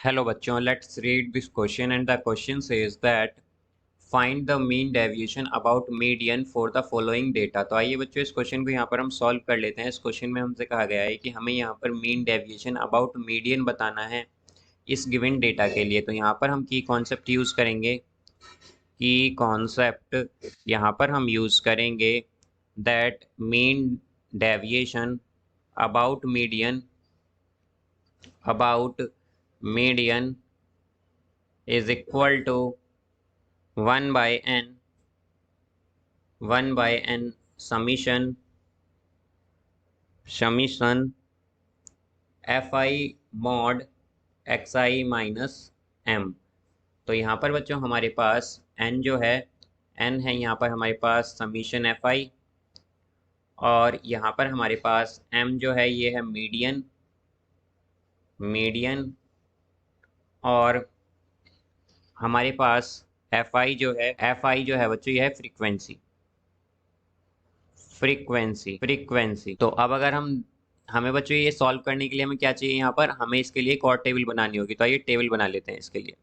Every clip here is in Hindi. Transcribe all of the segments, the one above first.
Hello बच्चों, let's read this question and the question says that find the mean deviation about median for the following data। तो आइए बच्चों इस क्वेश्चन को यहाँ पर हम सॉल्व कर लेते हैं। इस क्वेश्चन में हमसे कहा गया है कि हमें यहाँ पर मीन डेविएशन अबाउट मीडियन बताना है इस गिवन डेटा के लिए। तो यहाँ पर हम की कॉन्सेप्ट यूज़ करेंगे। की कॉन्सेप्ट यहाँ पर हम यूज़ करेंगे that mean deviation about median is equal to 1 by n summation fi mod xi minus m। तो यहाँ पर बच्चों हमारे पास n जो है n है, यहाँ पर हमारे पास समीशन fi, और यहाँ पर हमारे पास m जो है ये है मीडियन, और हमारे पास fi जो है बच्चों ये है फ्रीक्वेंसी। तो अब अगर हमें बच्चों ये सॉल्व करने के लिए हमें क्या चाहिए, यहाँ पर हमें इसके लिए एक और टेबल बनानी होगी। तो आइए टेबल बना लेते हैं इसके लिए।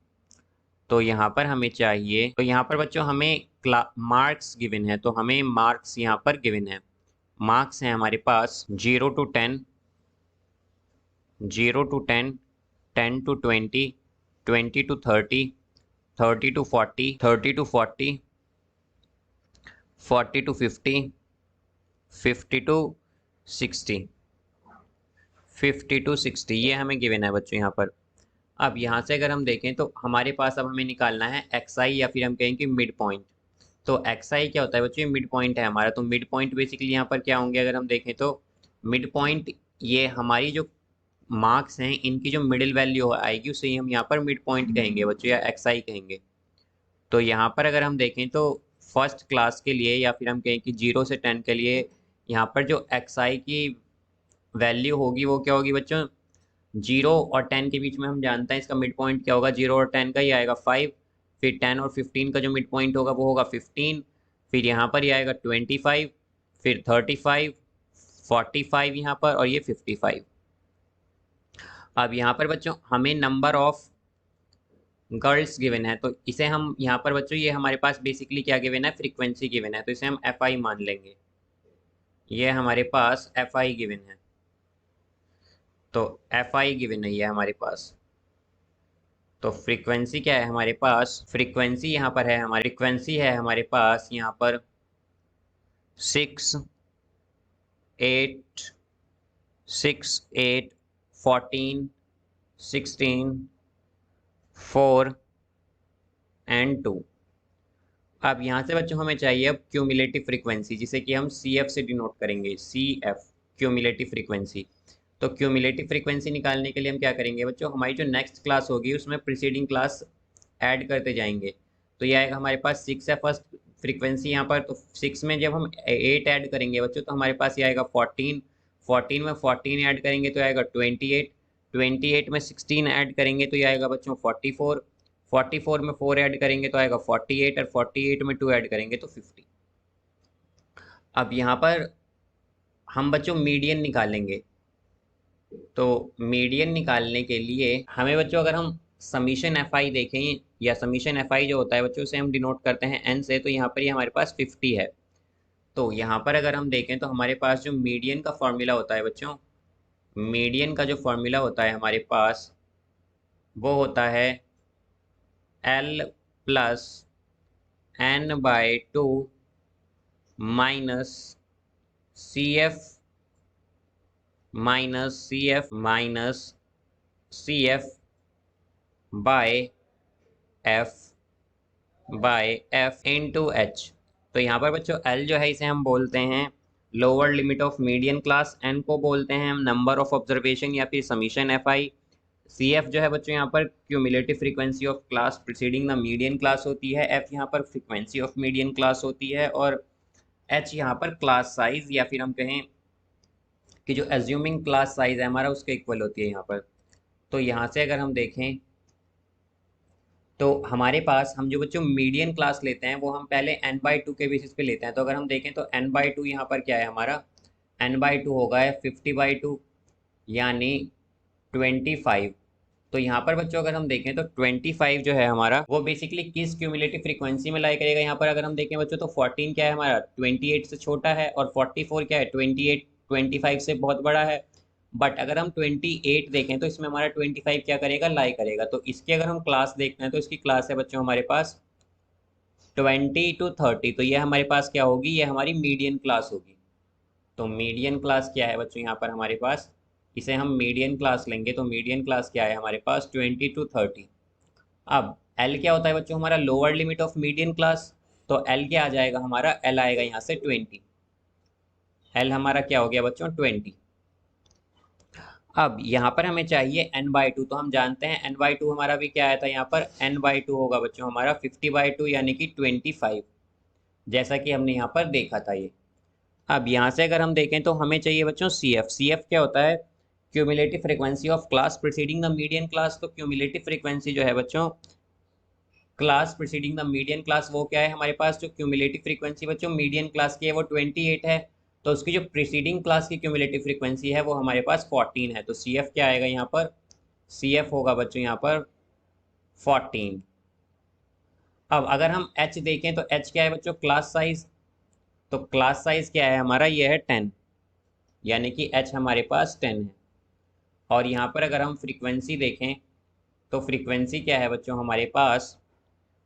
तो यहाँ पर हमें चाहिए, तो यहाँ पर बच्चों हमें मार्क्स गिवन है, तो हमें मार्क्स यहाँ पर गिवन है। मार्क्स हैं हमारे पास 0 to 10, 0 to 10, 10 to 20, 20 to 30, 30 to 40, 30 to 40, 40 to 50, 50 to 60, 50 to 60, ये हमें गिवन है बच्चों यहाँ पर। अब यहाँ से अगर हम देखें तो हमारे पास अब हमें निकालना है एक्स आई, या फिर हम कहेंगे मिड पॉइंट। तो एक्स आई क्या होता है बच्चों, ये मिड पॉइंट है हमारा। तो मिड पॉइंट बेसिकली यहाँ पर क्या होंगे, अगर हम देखें तो मिड पॉइंट ये हमारी जो मार्क्स हैं इनकी जो मिडिल वैल्यू आएगी उसे हम यहाँ पर मिड पॉइंट कहेंगे बच्चों, या एक्स आई कहेंगे। तो यहाँ पर अगर हम देखें तो फर्स्ट क्लास के लिए, या फिर हम कहें कि 0 से 10 के लिए, यहाँ पर जो एक्स आई की वैल्यू होगी वो क्या होगी बच्चों, 0 और 10 के बीच में हम जानते हैं इसका मिड पॉइंट क्या होगा, 0 और 10 का ही आएगा 5। फिर 10 और 15 का जो मिड पॉइंट होगा वो होगा 15। फिर यहाँ पर ये आएगा 25, फिर 35, 45 यहाँ पर, और ये 55। अब यहाँ पर बच्चों हमें नंबर ऑफ गर्ल्स गिवन है, तो इसे हम यहाँ पर बच्चों ये हमारे पास बेसिकली क्या गिवन है, फ्रीक्वेंसी गिवन है, तो इसे हम एफ आई मान लेंगे। ये हमारे पास एफ आई गिवन है, तो एफ आई गिवन है ये हमारे पास। तो फ्रीक्वेंसी क्या है हमारे पास, फ्रीक्वेंसी यहाँ पर है हमारी, फ्रीक्वेंसी है हमारे पास यहाँ पर 6, 8, 6, 8, 14, 16, 4 एंड 2। अब यहाँ से बच्चों हमें चाहिए अब क्यूमुलेटिव फ्रीक्वेंसी, जिसे कि हम सी एफ से डिनोट करेंगे, सी एफ क्यूमुलेटिव फ्रीक्वेंसी। तो क्यूमुलेटिव फ्रीक्वेंसी निकालने के लिए हम क्या करेंगे बच्चों, हमारी जो नेक्स्ट क्लास होगी उसमें प्रीसीडिंग क्लास ऐड करते जाएंगे। तो ये आएगा हमारे पास 6 है फर्स्ट फ्रीक्वेंसी यहाँ पर। तो 6 में जब हम 8 ऐड करेंगे बच्चों तो हमारे पास ये आएगा 14, 14 में 14 ऐड करेंगे तो आएगा 28, 28 में 16 ऐड करेंगे तो ये आएगा बच्चों 44, 44 में 4 ऐड करेंगे तो आएगा 48, और 48 में 2 ऐड करेंगे तो 50। अब यहाँ पर हम बच्चों मीडियन निकालेंगे। तो मीडियन निकालने के लिए हमें बच्चों अगर हम समीशन एफ आई देखें, या समीशन एफ आई जो होता है बच्चों उसे हम डिनोट करते हैं एन से, तो यहाँ पर ये हमारे पास 50 है। तो यहाँ पर अगर हम देखें तो हमारे पास जो मीडियन का फॉर्मूला होता है बच्चों, मीडियन का जो फॉर्मूला होता है हमारे पास वो होता है l plus n by 2 minus c f by f into h. तो यहाँ पर बच्चों एल जो है इसे हम बोलते हैं lower limit of median class, n को बोलते हैं हम नंबर ऑफ ऑब्जर्वेशन या फिर summation f i. C f जो है बच्चों यहाँ पर cumulative frequency of class preceding the median class होती है, एफ यहाँ पर फ्रीक्वेंसी ऑफ मीडियन क्लास होती है, और एच यहाँ पर क्लास साइज, या फिर हम कहें कि जो एज्यूमिंग क्लास साइज है हमारा उसके इक्वल होती है यहाँ पर। तो यहाँ से अगर हम देखें तो हमारे पास हम जो बच्चों मीडियन क्लास लेते हैं वो हम पहले n/2 के बेसिस पे लेते हैं। तो अगर हम देखें तो n/2 यहाँ पर क्या है हमारा, n/2 होगा 50/2 यानी 25। तो यहाँ पर बच्चों अगर हम देखें तो 25 जो है हमारा वो बेसिकली किस क्यूमुलेटिव फ्रीक्वेंसी में लाई करेगा। यहाँ पर अगर हम देखें बच्चों तो 14 क्या है हमारा 28 से छोटा है, और 44 क्या है 28 25 से बहुत बड़ा है। बट अगर हम 28 देखें तो इसमें हमारा 25 क्या करेगा लाई करेगा। तो इसकी अगर हम क्लास देखते हैं तो इसकी क्लास है बच्चों हमारे पास 20 to 30। तो ये हमारे पास क्या होगी, ये हमारी मीडियन क्लास होगी। तो मीडियन क्लास क्या है बच्चों यहाँ पर हमारे पास, इसे हम मीडियन क्लास लेंगे। तो मीडियन क्लास क्या है हमारे पास 20 to 30। अब एल क्या होता है बच्चों हमारा lower limit of median class. तो एल क्या आ जाएगा हमारा, एल आएगा यहाँ से 20। एल हमारा क्या हो गया बच्चों 20। अब यहाँ पर हमें चाहिए n/2। तो हम जानते हैं n/2 हमारा भी क्या आया था यहाँ पर, n/2 होगा बच्चों हमारा 50/2 यानी कि 25, जैसा कि हमने यहाँ पर देखा था ये। अब यहाँ से अगर हम देखें तो हमें चाहिए बच्चों सी एफ। सी एफ क्या होता है, cumulative frequency of class preceding the median class. तो क्यूमुलेटिव फ्रीक्वेंसी जो है बच्चों class preceding the median class वो क्या है हमारे पास, जो क्यूमुलेटिव फ्रीक्वेंसी बच्चों मीडियन क्लास की है वो 28 है। तो उसकी जो प्रिसीडिंग क्लास की क्यूमुलेटिव फ्रीक्वेंसी है वो हमारे पास 14 है। तो सी एफ क्या आएगा यहाँ पर, सी एफ होगा बच्चों यहाँ पर 14। अब अगर हम एच देखें तो एच क्या है बच्चों क्लास साइज। तो क्लास साइज क्या है हमारा, ये है 10, यानी कि एच हमारे पास 10 है। और यहाँ पर अगर हम फ्रीक्वेंसी देखें तो फ्रीक्वेंसी क्या है बच्चों हमारे पास,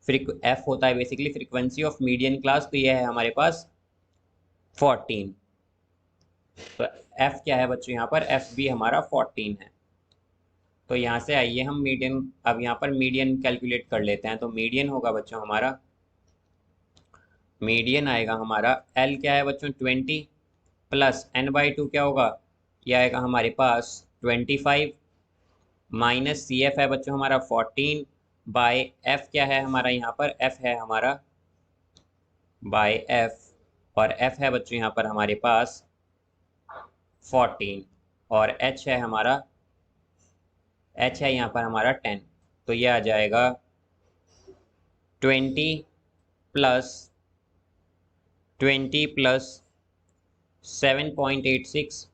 एफ होता है basically frequency of median class. तो यह है हमारे पास 14। तो एफ क्या है बच्चों यहाँ पर, एफ भी हमारा 14 है। तो यहाँ से आइए हम मीडियन, अब यहाँ पर मीडियन कैलकुलेट कर लेते हैं। तो मीडियन होगा बच्चों हमारा, मीडियन आएगा हमारा एल क्या है बच्चों 20 प्लस n/2 क्या होगा, यह आएगा हमारे पास 25 माइनस सी एफ है बच्चों हमारा 14 बाय एफ क्या है हमारा यहाँ पर, एफ है हमारा बाय एफ, और एफ है बच्चों यहाँ पर हमारे पास 14, और एच है हमारा, एच है यहाँ पर हमारा 10। तो ये आ जाएगा 20 प्लस 7.86,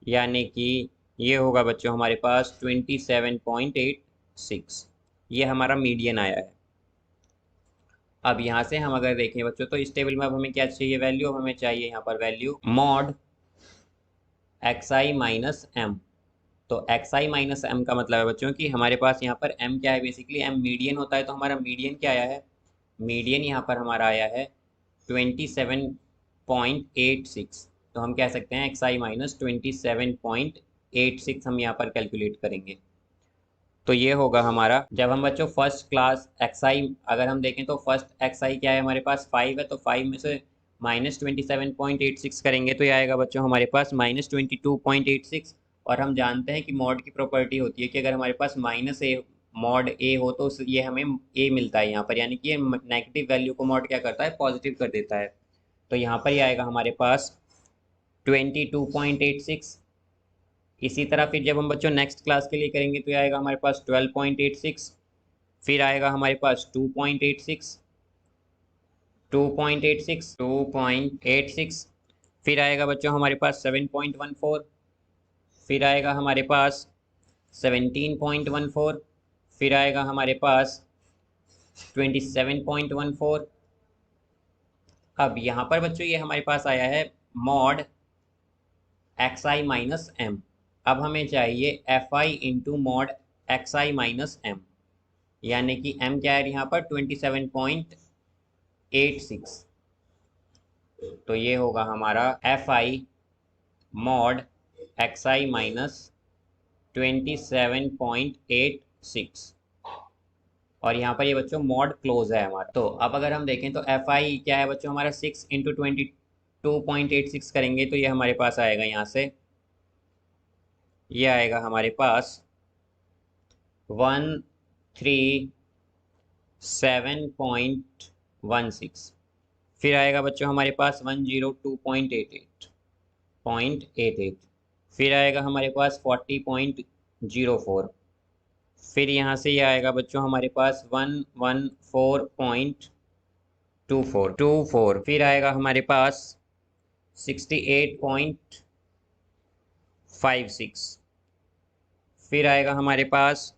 यानी कि ये होगा बच्चों हमारे पास 27.86। ये हमारा मीडियन आया है। अब यहाँ से हम अगर देखें बच्चों तो इस टेबल में अब हमें क्या चाहिए वैल्यू, अब हमें चाहिए यहाँ पर value mod xi minus m. तो xi माइनस एम का मतलब है बच्चों कि हमारे पास यहाँ पर m क्या है, बेसिकली m मीडियन होता है। तो हमारा मीडियन क्या आया है, मीडियन यहाँ पर हमारा आया है 27.86। तो हम कह सकते हैं xi माइनस 27.86 हम यहाँ पर कैलकुलेट करेंगे। तो ये होगा हमारा, जब हम बच्चों फर्स्ट क्लास xi अगर हम देखें तो फर्स्ट xi क्या है हमारे पास 5 है। तो 5 में से -27.86 करेंगे तो ये आएगा बच्चों हमारे पास -22.86। और हम जानते हैं कि मॉड की प्रॉपर्टी होती है कि अगर हमारे पास -a मॉड a हो तो ये हमें a मिलता है यहाँ पर, यानी कि ये नेगेटिव वैल्यू को मॉड क्या करता है, पॉजिटिव कर देता है। तो यहाँ पर ये आएगा हमारे पास 22.86। इसी तरह फिर जब हम बच्चों नेक्स्ट क्लास के लिए करेंगे तो ये आएगा हमारे पास 12.86, फिर आएगा हमारे पास 2.86, 2.86, 2.86, फिर आएगा बच्चों हमारे पास 7.14, फिर आएगा हमारे पास 17.14, फिर आएगा हमारे पास 27.14। अब यहाँ पर बच्चों ये हमारे पास आया है मॉड xi माइनस एम। अब हमें चाहिए fi into mod xi minus m, यानी कि m क्या है यहाँ पर 27.86। तो ये होगा हमारा fi मॉड xi माइनस 27.86, और यहाँ पर ये बच्चों मॉड क्लोज है हमारा। तो अब अगर हम देखें तो fi क्या है बच्चों हमारा 6 इंटू 22.86 करेंगे तो ये हमारे पास आएगा यहाँ से, ये आएगा हमारे पास 137.16, फिर आएगा बच्चों हमारे पास 102.88, फिर आएगा हमारे पास 40.04, फिर यहाँ से ये आएगा बच्चों हमारे पास 114.24, फिर आएगा हमारे पास 68.56, फिर आएगा हमारे पास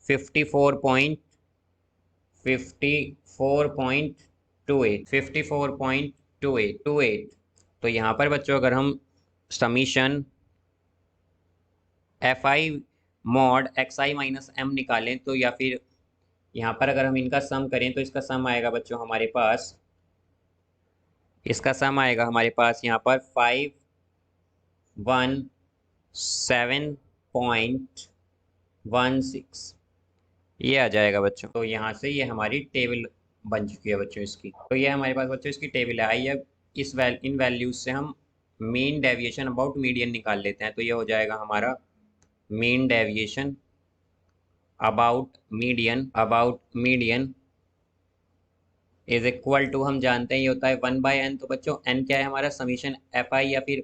54.28 तो यहाँ पर बच्चों अगर हम summation f i mod x i minus m निकालें तो, या फिर यहाँ पर अगर हम इनका सम करें तो इसका सम आएगा बच्चों हमारे पास, यहाँ पर 517.16 ये आ जाएगा बच्चों। तो यहाँ से ये हमारी टेबल बन चुकी है बच्चों इसकी। तो ये हमारे पास बच्चों इसकी टेबल है। आइए अब इन वैल्यूज से हम मीन डेविएशन अबाउट मीडियन निकाल लेते हैं। तो ये हो जाएगा हमारा mean deviation about median is equal to, हम जानते हैं ये होता है 1/n। तो बच्चों n क्या है हमारा, समीशन एफ आई, या फिर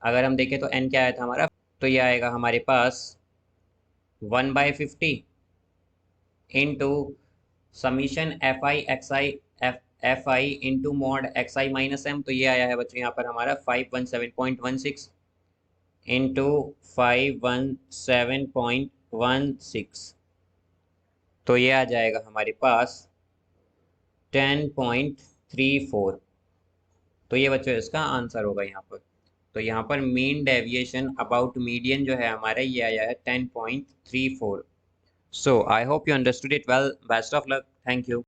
अगर हम देखें तो n क्या आया था हमारा, तो ये आएगा हमारे पास 1/50 into summation f i into mod x i minus m. तो ये आया है बच्चों यहाँ पर हमारा 517.16 इंटू 517.16, तो ये आ जाएगा हमारे पास 10.34। तो ये बच्चों इसका आंसर होगा यहाँ पर। तो यहाँ पर मीन डेविएशन अबाउट मीडियन जो है हमारा ये आया है 10.34। So I hope you understood it well. Best of luck. Thank you.